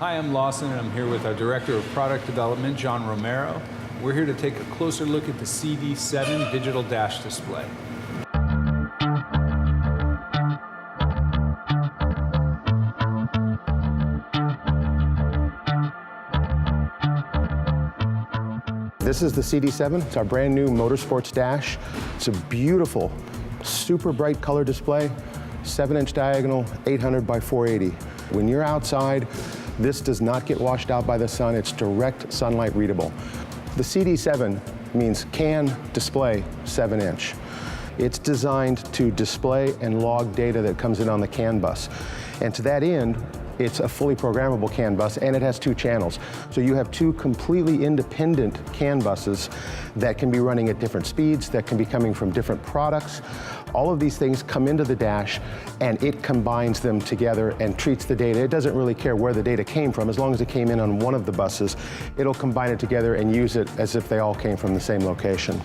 Hi, I'm Lawson, and I'm here with our Director of Product Development, John Romero. We're here to take a closer look at the CD-7 digital dash display. This is the CD-7. It's our brand new motorsports dash. It's a beautiful, super bright color display, 7-inch diagonal, 800 by 480. When you're outside, this does not get washed out by the sun. It's direct sunlight readable. The CD-7 means can display 7-inch. It's designed to display and log data that comes in on the CAN bus. And to that end, it's a fully programmable CAN bus, and it has 2 channels. So you have 2 completely independent CAN buses that can be running at different speeds, that can be coming from different products. All of these things come into the dash, and it combines them together and treats the data. It doesn't really care where the data came from. As long as it came in on one of the buses, it'll combine it together and use it as if they all came from the same location.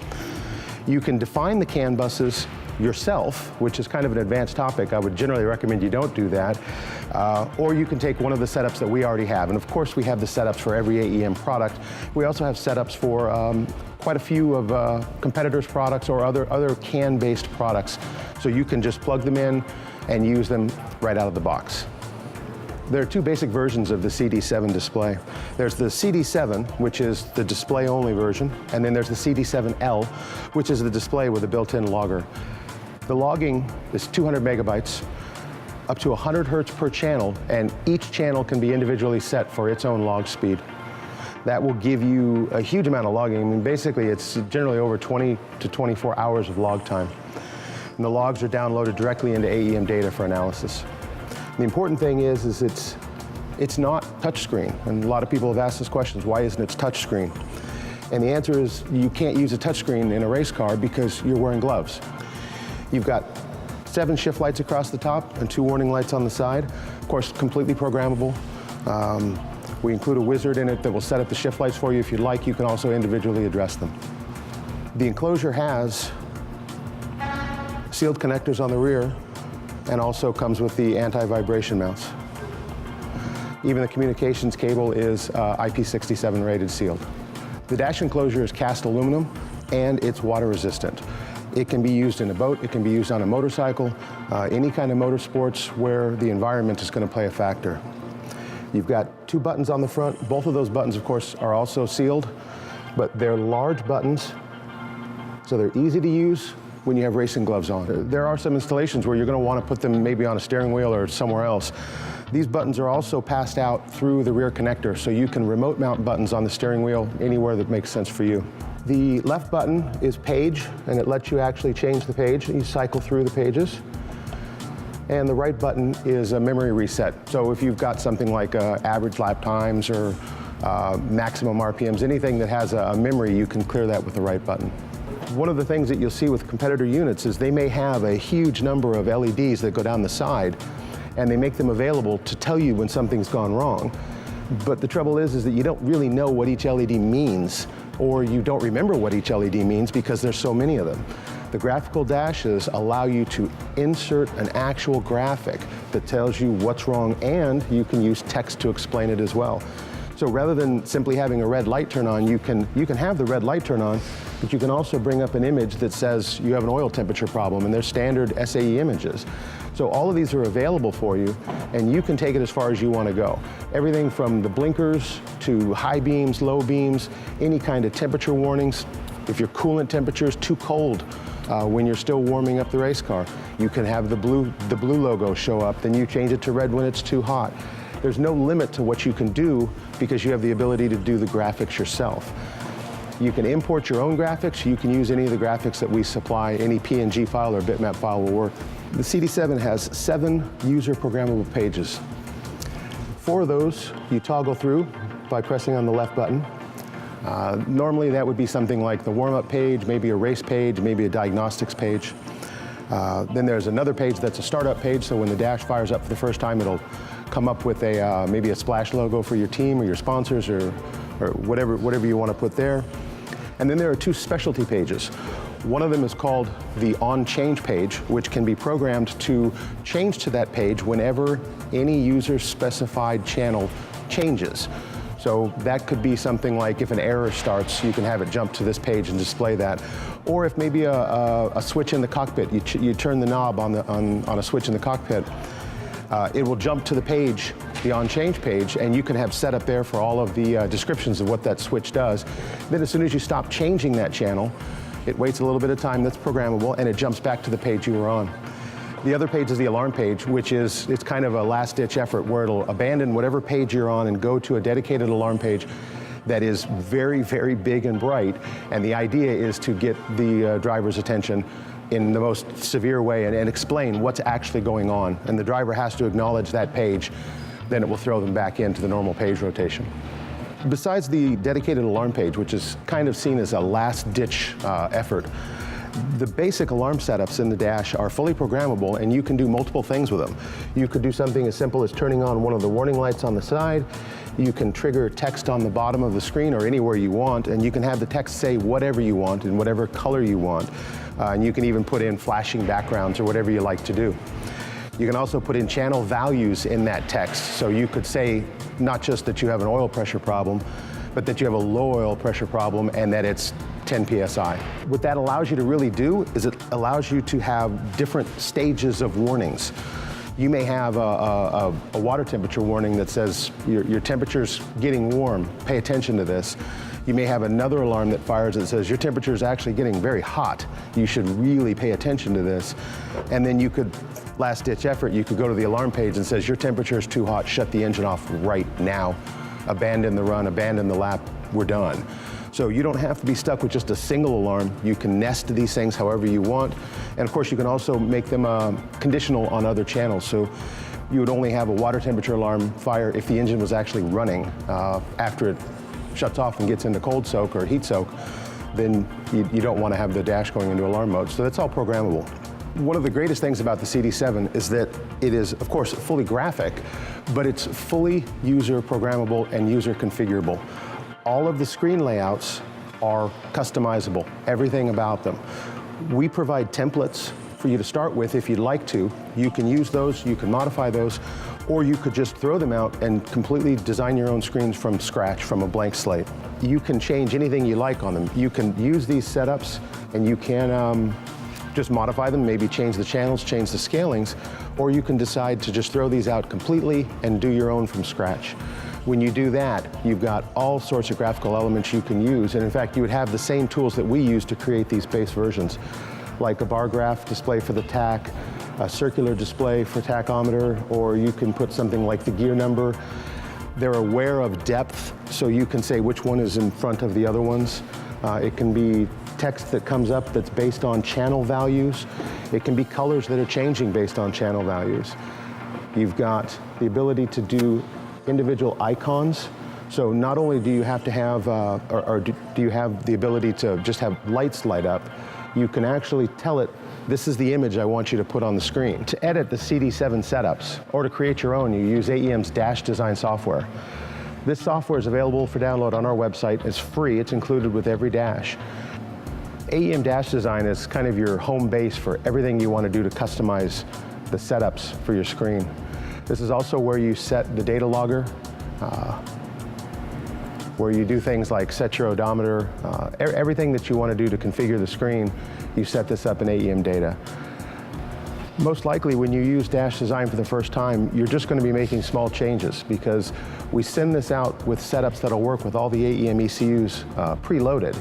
You can define the CAN buses yourself, which is kind of an advanced topic. I would generally recommend you don't do that. Or you can take one of the setups that we already have. And of course, we have the setups for every AEM product. We also have setups for quite a few of competitors' products or other CAN-based products. So you can just plug them in and use them right out of the box. There are 2 basic versions of the CD-7 display. There's the CD-7, which is the display-only version, and then there's the CD-7L, which is the display with a built-in logger. The logging is 200 megabytes, up to 100 hertz per channel, and each channel can be individually set for its own log speed. That will give you a huge amount of logging. I mean, basically, it's generally over 20 to 24 hours of log time. And the logs are downloaded directly into AEM data for analysis. The important thing is it's not touchscreen. And a lot of people have asked us questions, why isn't it touchscreen? And the answer is you can't use a touchscreen in a race car because you're wearing gloves. You've got 7 shift lights across the top and 2 warning lights on the side. Of course, completely programmable. We include a wizard in it that will set up the shift lights for you. If you'd like, you can also individually address them. The enclosure has sealed connectors on the rear and also comes with the anti-vibration mounts. Even the communications cable is IP67 rated sealed. The dash enclosure is cast aluminum and it's water resistant. It can be used in a boat, it can be used on a motorcycle, any kind of motorsports where the environment is going to play a factor. You've got 2 buttons on the front. Both of those buttons, of course, are also sealed, but they're large buttons, so they're easy to use when you have racing gloves on. There are some installations where you're going to want to put them maybe on a steering wheel or somewhere else. These buttons are also passed out through the rear connector, so you can remote mount buttons on the steering wheel anywhere that makes sense for you. The left button is page, and it lets you actually change the page. You cycle through the pages. And the right button is a memory reset. So if you've got something like average lap times or maximum RPMs, anything that has a memory, you can clear that with the right button. One of the things that you'll see with competitor units is they may have a huge number of LEDs that go down the side, and they make them available to tell you when something's gone wrong. But the trouble is that you don't really know what each LED means, or you don't remember what each LED means because there's so many of them. The graphical dashes allow you to insert an actual graphic that tells you what's wrong, and you can use text to explain it as well. So rather than simply having a red light turn on, you can have the red light turn on, but you can also bring up an image that says you have an oil temperature problem, and they're standard SAE images. So all of these are available for you, and you can take it as far as you want to go. Everything from the blinkers to high beams, low beams, any kind of temperature warnings. If your coolant temperature is too cold when you're still warming up the race car, you can have the blue logo show up, then you change it to red when it's too hot. There's no limit to what you can do because you have the ability to do the graphics yourself. You can import your own graphics. You can use any of the graphics that we supply. Any PNG file or bitmap file will work. The CD-7 has 7 user programmable pages. 4 of those you toggle through by pressing on the left button. Normally that would be something like the warm-up page, maybe a race page, maybe a diagnostics page. Then there's another page that's a startup page, so when the dash fires up for the first time, it'll come up with maybe a splash logo for your team or your sponsors or whatever you want to put there. And then there are 2 specialty pages. One of them is called the On Change page, which can be programmed to change to that page whenever any user-specified channel changes. So that could be something like if an error starts, you can have it jump to this page and display that. Or if maybe a switch in the cockpit, you turn the knob on a switch in the cockpit, it will jump to the page, the on-change page, and you can have set up there for all of the descriptions of what that switch does. Then as soon as you stop changing that channel, it waits a little bit of time, that's programmable, and it jumps back to the page you were on. The other page is the alarm page, which is, it's kind of a last-ditch effort where it'll abandon whatever page you're on and go to a dedicated alarm page that is very, very big and bright. And the idea is to get the driver's attention in the most severe way and explain what's actually going on. And the driver has to acknowledge that page, then it will throw them back into the normal page rotation. Besides the dedicated alarm page, which is kind of seen as a last-ditch effort, the basic alarm setups in the dash are fully programmable, and you can do multiple things with them. You could do something as simple as turning on one of the warning lights on the side. You can trigger text on the bottom of the screen or anywhere you want, and you can have the text say whatever you want in whatever color you want. And you can even put in flashing backgrounds or whatever you like to do. You can also put in channel values in that text. So you could say not just that you have an oil pressure problem, but that you have a low oil pressure problem and that it's 10 psi. What that allows you to really do is it allows you to have different stages of warnings. You may have a water temperature warning that says your temperature's getting warm, pay attention to this. You may have another alarm that fires that says your temperature is actually getting very hot. You should really pay attention to this. And then you could, last ditch effort, you could go to the alarm page and says your temperature is too hot, shut the engine off right now. Abandon the run, abandon the lap, we're done. So you don't have to be stuck with just a single alarm. You can nest these things however you want. And of course you can also make them conditional on other channels. So you would only have a water temperature alarm fire if the engine was actually running. After it shuts off and gets into cold soak or heat soak, then you don't want to have the dash going into alarm mode. So that's all programmable. One of the greatest things about the CD-7 is that it is, of course, fully graphic, but it's fully user programmable and user configurable. All of the screen layouts are customizable, everything about them. We provide templates for you to start with if you'd like to. You can use those, you can modify those, or you could just throw them out and completely design your own screens from scratch, from a blank slate. You can change anything you like on them. You can use these setups and you can just modify them, maybe change the channels, change the scalings, or you can decide to just throw these out completely and do your own from scratch. When you do that, you've got all sorts of graphical elements you can use, and in fact, you would have the same tools that we use to create these base versions, like a bar graph display for the tach, a circular display for tachometer, or you can put something like the gear number. They're aware of depth, so you can say which one is in front of the other ones. It can be text that comes up that's based on channel values. It can be colors that are changing based on channel values. You've got the ability to do individual icons. So not only do you have to have, do you have the ability to just have lights light up, you can actually tell it, this is the image I want you to put on the screen. To edit the CD-7 setups, or to create your own, you use AEM's Dash Design software. This software is available for download on our website. It's free, it's included with every dash. AEM Dash Design is kind of your home base for everything you want to do to customize the setups for your screen. This is also where you set the data logger, where you do things like set your odometer, everything that you want to do to configure the screen, you set this up in AEM data. Most likely when you use Dash Design for the first time, you're just going to be making small changes because we send this out with setups that'll work with all the AEM ECUs preloaded.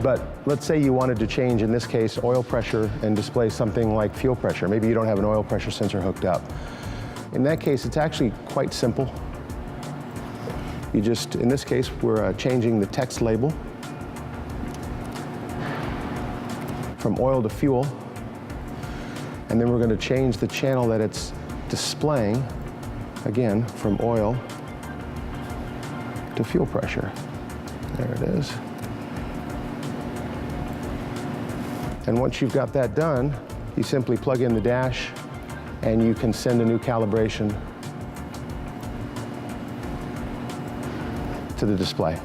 But let's say you wanted to change, in this case, oil pressure and display something like fuel pressure. Maybe you don't have an oil pressure sensor hooked up. In that case, it's actually quite simple. You just, in this case, we're changing the text label from oil to fuel. And then we're going to change the channel that it's displaying, again, from oil to fuel pressure. There it is. And once you've got that done, you simply plug in the dash and you can send a new calibration to the display.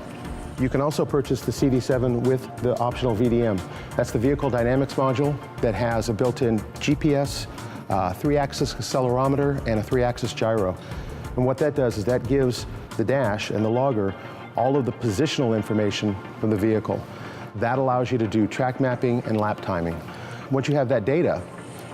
You can also purchase the CD-7 with the optional VDM. That's the Vehicle Dynamics module that has a built-in GPS, 3-axis accelerometer, and a 3-axis gyro. And what that does is that gives the dash and the logger all of the positional information from the vehicle. That allows you to do track mapping and lap timing. Once you have that data,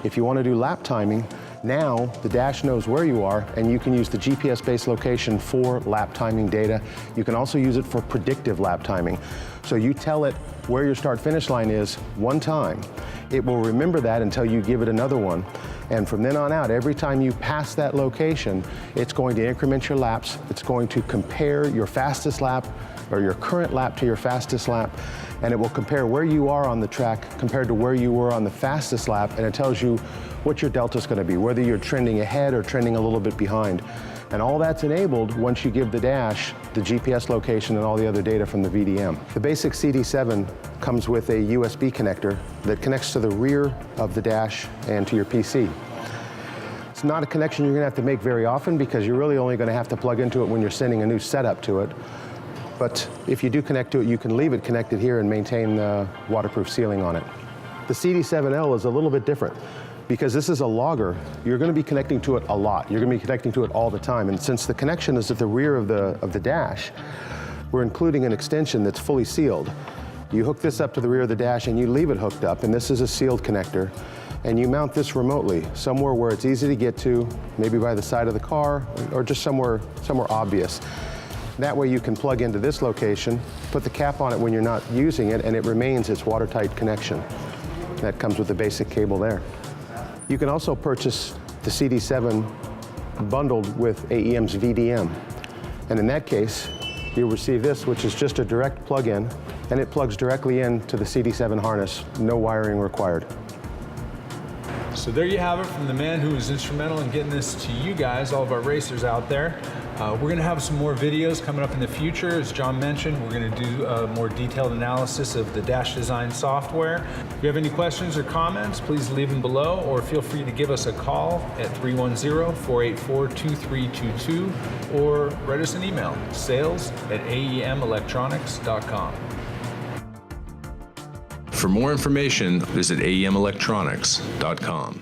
if you want to do lap timing, now the dash knows where you are, and you can use the GPS-based location for lap timing data. You can also use it for predictive lap timing. So you tell it where your start-finish line is one time. It will remember that until you give it another one. And from then on out, every time you pass that location, it's going to increment your laps. It's going to compare your fastest lap or your current lap to your fastest lap, and it will compare where you are on the track compared to where you were on the fastest lap, and it tells you what your delta is going to be, whether you're trending ahead or trending a little bit behind. And all that's enabled once you give the dash the GPS location and all the other data from the VDM. The basic CD-7 comes with a USB connector that connects to the rear of the dash and to your PC. It's not a connection you're going to have to make very often because you're really only going to have to plug into it when you're sending a new setup to it. But if you do connect to it, you can leave it connected here and maintain the waterproof sealing on it. The CD-7L is a little bit different. Because this is a logger, you're going to be connecting to it a lot. You're going to be connecting to it all the time. And since the connection is at the rear of the dash, we're including an extension that's fully sealed. You hook this up to the rear of the dash and you leave it hooked up, and this is a sealed connector. And you mount this remotely, somewhere where it's easy to get to, maybe by the side of the car, or just somewhere obvious. That way you can plug into this location, put the cap on it when you're not using it, and it remains its watertight connection. That comes with the basic cable there. You can also purchase the CD-7 bundled with AEM's VDM. And in that case, you'll receive this, which is just a direct plug-in, and it plugs directly into the CD-7 harness, no wiring required. So there you have it from the man who was instrumental in getting this to you guys, all of our racers out there. We're going to have some more videos coming up in the future. As John mentioned, we're going to do a more detailed analysis of the dash design software. If you have any questions or comments, please leave them below, or feel free to give us a call at 310-484-2322, or write us an email, sales@aemelectronics.com. For more information, visit aemelectronics.com.